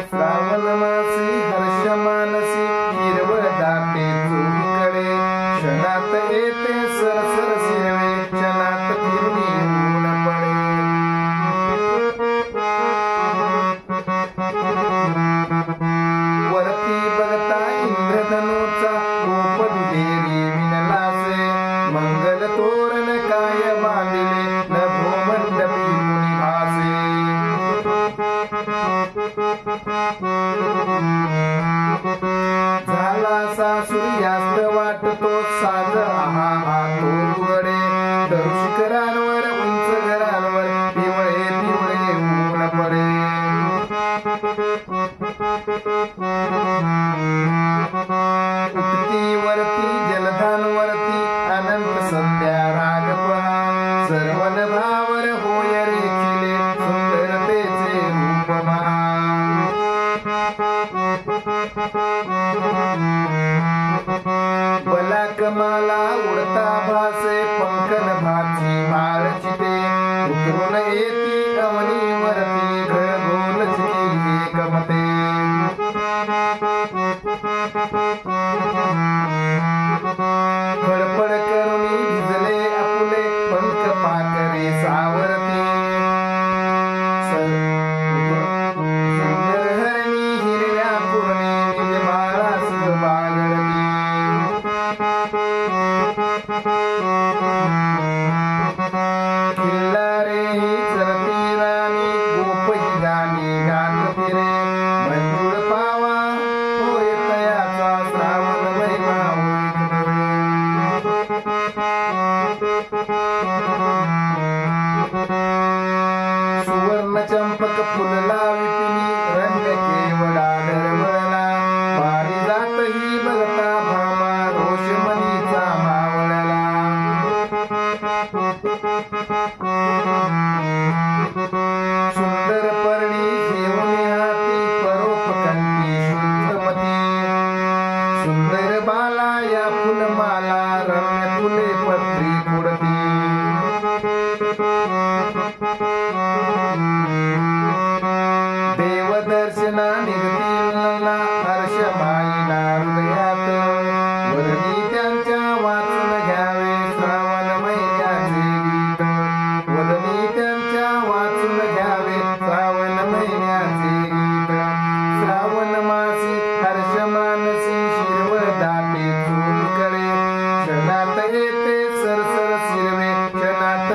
श्रावण मासी हर्ष मानसी हिरवळ दाटे चोहीकडे क्षणात येते सरसर शिरवे क्षणात फिरुनी ऊन पडे वरती बघता इंद्रधनुचा गोप दुहेरी विणलासे मंगल तोरण काय बांधिले नभो मंडपी मुनी भासे झालासा सूर्यास्त वाटतो साज आहा तो उघडे तरू शिखरांवर उंच घरांवर पिवळे पिवळे ऊन पडे उठती वरती जलधानवरती अनंत संध्या राग पहा सर्वन भावर होय रेखिले सुंदरतेचे रूप महा बला कमाला उडता भासे पंकन भाची माळचिते उतरून येती अवनी वरती घरगोलची एकमते फडफड करुणी भिजले आपुले पंख पाकरे सावरती सुंदर हरणी हिरव्या पूर्णी निज बाळास बागळती किल्लारे ही चरती राणी गोप ही गाणी गात फिरे मंजूळ पावा होय तयाचा श्रावण महिमा सुवर्ण चंपक फुलला विपिनी रंग केवडा धरमळला पारिजात ही बघता भामा रोषमणीचा मावळला सुंदर पर्णी घेऊन हाती परोपकंठी शुद्धमती सुंदर बाला या फुलमाला रम्य फुले पत्री पुरती देवदर्शना निघतीला हर्ष माईना हृदयात वदनी त्यांच्या वाचून घ्यावे श्रावण महिन्याचे गीत वदनी त्यांच्या वाचून घ्यावे श्रावण महिन्याचे गीत श्रावण मासी हर्ष मानसी शिरवळ दाटे चोहीकडे क्षणात येते सरसर शिरवे क्षणात